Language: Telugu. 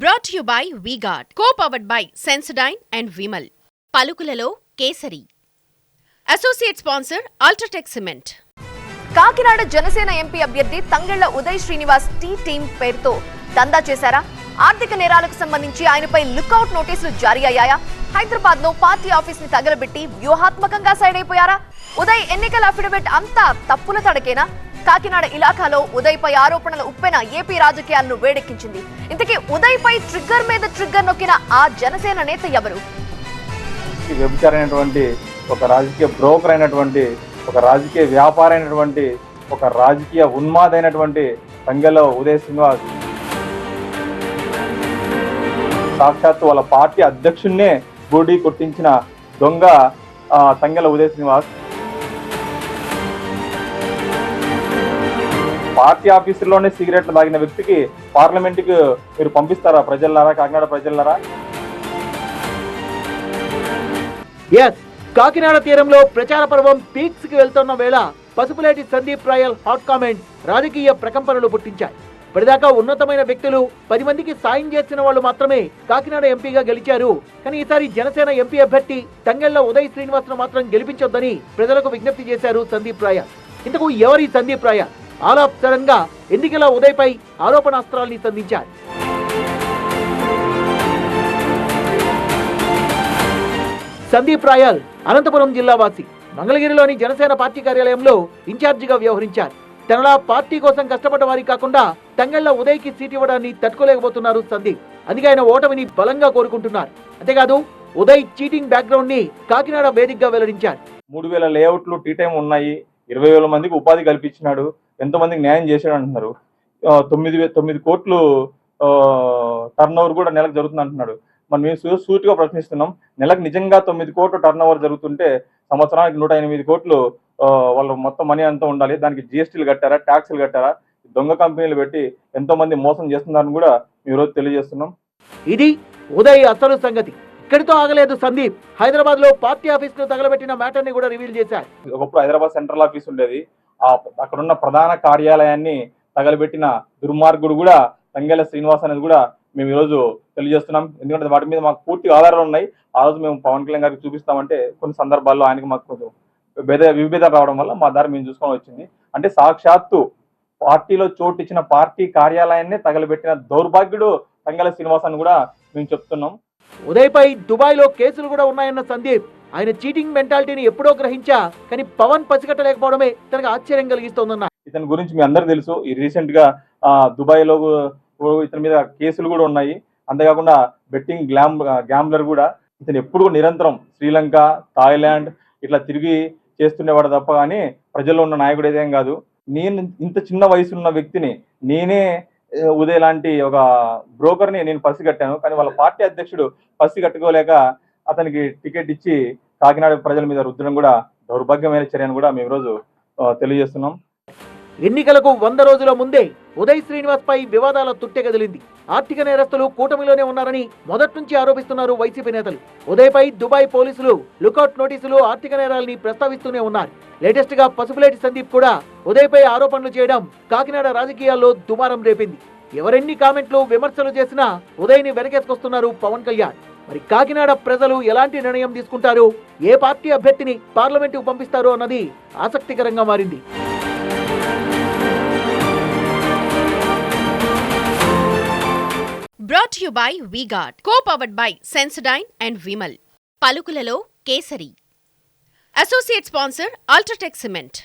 Brought to you by V-Guard, co-powered by Sensodyne and Vimal. పలుకులలో కేసరి. Associate sponsor Ultratech Cement. Kakinada Janasena MP అభ్యర్థి తంగెళ్ల ఉదయ్ శ్రీనివాస్ టీమ్ పేరుతో దందా చేశారా? ఆర్థిక నేరాలకు సంబంధించి ఆయనపై లుకౌట్ నోటీసులు జారీ అయ్యాయా? హైదరాబాద్ లో పార్టీ ఆఫీస్ ని తగలబెట్టి వ్యూహాత్మకంగా సైడ్ అయిపోయారా? ఉదయ్ ఎన్నికల అఫిడవిట్ అంతా తప్పుల తడకేనా? కాకినాడ ఇలాఖాలో ఉదయ్ పై ఆరోపణల ఉప్పెన ఏపీ రాజకీయాలను వేడెక్కించింది. ఇంతకీ ఉదయ్ పై ట్రిగ్గర్ మీద ట్రిగ్గర్ నొక్కిన ఆ జనసేన నేత ఎవరు? వ్యభిచారైనటువంటి ఒక రాజకీయ బ్రోకర్ అయినటువంటి, ఒక రాజకీయ వ్యాపారి అయినటువంటి, ఒక రాజకీయ ఉన్మాదైనటువంటి తంగెళ్ల ఉదయ్ శ్రీనివాస్ సాక్షాత్తు వాళ్ళ పార్టీ అధ్యక్షున్నే బోడీ కొట్టించిన దొంగ తంగెళ్ల ఉదయ్ శ్రీనివాస్. పార్టీ ఆఫీసుల్లోనే సిగరెట్లు తాగిన వ్యక్తికి పార్లమెంటుకి మీరు పంపిస్తారా ప్రజలారా, కాకినాడ ప్రజలారా? కాకినాడ తీరంలో ప్రచార పర్వం పీక్స్ కి వెళ్తున్న వేళ Pasupuleti Sandeep royal hot comment రాజకీయ ప్రకంపనలు పుట్టించాయి. ఇప్పటిదాకా ఉన్నతమైన వ్యక్తులు 10 మందికి సాయం చేసిన వాళ్ళు మాత్రమే కాకినాడ ఎంపీగా గెలిచారు. కానీ ఈసారి జనసేన ఎంపీ అభ్యర్థి తంగెళ్ల ఉదయ్ శ్రీనివాస్ ను మాత్రం గెలిపించొద్దని ప్రజలకు విజ్ఞప్తి చేశారు సందీప్ రాయల్. ఇంతకు ఎవరి Sandeep royal? All of sudden గా ఎన్నికల ఉదయ్ పై ఆరోపణాస్త్రాల్ని సంధించారు. సందీప్ రాయల్ అనంతపురం జిల్లా వాసి. మంగళగిరిలోని జనసేన పార్టీ కార్యాలయంలో ఇన్ఛార్జిగా వ్యవహరించారు. తనలా పార్టీ కోసం కష్టపడ్డ వారికి కాకుండా తంగెళ్ల ఉదయ్ కి సీట్ ఇవ్వడాన్ని తట్టుకోలేకపోతున్నారు సందీప్. అందుకే ఆయన ఓటమిని బలంగా కోరుకుంటున్నారు. అంతేకాదు ఉదయ్ చీటింగ్ బ్యాక్గ్రౌండ్ ని కాకినాడ వేదికగా వెల్లడించారు. 3000 లేఅవుట్లు టీ టైం ఉన్నాయి, 20,000 మందికి ఉపాధి కల్పించినాడు, ఎంతో మందికి న్యాయం చేశాడు అంటున్నారు. 9 కోట్లు టర్న్ ఓవర్ కూడా నెలకు జరుగుతుంది అంటున్నాడు. మనం మేము సూటిగా ప్రశ్నిస్తున్నాం, నెలకు నిజంగా 9 కోట్లు టర్న్ ఓవర్ జరుగుతుంటే సంవత్సరానికి 108 కోట్లు వాళ్ళు మొత్తం మనీ అంతా ఉండాలి. దానికి జిఎస్టీలు కట్టారా, ట్యాక్సులు కట్టారా? దొంగ కంపెనీలు పెట్టి ఎంతో మంది మోసం చేస్తున్నారని కూడా ఈ రోజు తెలియజేస్తున్నాం. ఇది ఉదయ్ అసలు సంగతి. ఇక్కడితో ఆగలేదు సందీప్. హైదరాబాద్ లో పార్టీ ఆఫీస్ ను తగలబెట్టిన మ్యాటర్ ని కూడా రివీల్ చేశారు. ఒకప్పుడు హైదరాబాద్ సెంట్రల్ ఆఫీస్ ఉండేది, అక్కడున్న ప్రధాన కార్యాలయాన్ని తగలబెట్టిన దుర్మార్గుడు కూడా తంగెళ్ల శ్రీనివాస్ అనేది కూడా మేము ఈరోజు తెలియజేస్తున్నాం. ఎందుకంటే వాటి మీద మాకు పూర్తి ఆధారాలు ఉన్నాయి. ఆ రోజు మేము పవన్ కళ్యాణ్ గారికి చూపిస్తామంటే కొన్ని సందర్భాల్లో ఆయనకి మాకు కొంచెం విభేదాలు రావడం వల్ల మా దారి మేము చూసుకొని వచ్చింది. అంటే సాక్షాత్తు పార్టీలో చోటు ఇచ్చిన పార్టీ కార్యాలయాన్ని తగలబెట్టిన దౌర్భాగ్యుడు తంగెళ్ల శ్రీనివాస్ అని కూడా మేము చెప్తున్నాం. ఉదయ్ పై దుబాయ్ లో కేసులు కూడా ఉన్నాయన్న సందీప్ ఆయన చీటింగ్ మెంటాలిటీని ఎప్పుడో గ్రహించా, కానీ పవన్ పసిగట్టలేకపోవడమే తనకు ఆశ్చర్యం కలిగిస్తోందన్న. ఇతని గురించి మీ అందరూ తెలుసు. ఈ రీసెంట్ గా దుబాయ్ లో ఇతని మీద కేసులు కూడా ఉన్నాయి. అంతేకాకుండా బెట్టింగ్ గ్యాంబ్లర్ కూడా. ఇతను ఎప్పుడు నిరంతరం శ్రీలంక, థాయిలాండ్ ఇట్లా తిరిగి చేస్తుండేవాడు తప్ప కానీ ప్రజల్లో ఉన్న నాయకుడు ఏదేం కాదు. నేను ఇంత చిన్న వయసున్న వ్యక్తిని, నేనే ఉదయ్ లాంటి ఒక బ్రోకర్ని నేను పసిగట్టాను. కానీ వాళ్ళ పార్టీ అధ్యక్షుడు పసిగట్టుకోలేక అతనికి టికెట్ ఇచ్చి కాకినాడ ప్రజల మీద రుద్దడం కూడా దౌర్భాగ్యమైన చర్యను కూడా మేము ఈరోజు తెలియజేస్తున్నాం. ఎన్నికలకు 100 రోజుల ముందే ఉదయ్ శ్రీనివాస్ పై వివాదాల తుట్టె కదిలింది. ఆర్థిక నేరస్తులు కూటమిలోనే ఉన్నారని మొదటి నుంచి ఆరోపిస్తున్నారు వైసీపీ నేతలు. ఉదయ్ పై దుబాయ్ పోలీసులు లుకౌట్ నోటీసులు, ఆర్థిక నేరాలని ప్రస్తావిస్తూనే ఉన్నారు. లేటెస్ట్ గా పసుపులేటి సందీప్ కూడా ఉదయ్ పై ఆరోపణలు చేయడం కాకినాడ రాజకీయాల్లో దుమారం రేపింది. ఎవరెన్ని కామెంట్లు, విమర్శలు చేసినా ఉదయ్ ని వెనకేసుకొస్తున్నారు పవన్ కళ్యాణ్. మరి కాకినాడ ప్రజలు ఎలాంటి నిర్ణయం తీసుకుంటారు, ఏ పార్టీ అభ్యర్థిని పార్లమెంటుకు పంపిస్తారు అన్నది ఆసక్తికరంగా మారింది. Brought to you by V-Guard, co-powered by Sensodyne and Vimal. పలుకులలో కేసరి. Associate sponsor Ultratech Cement.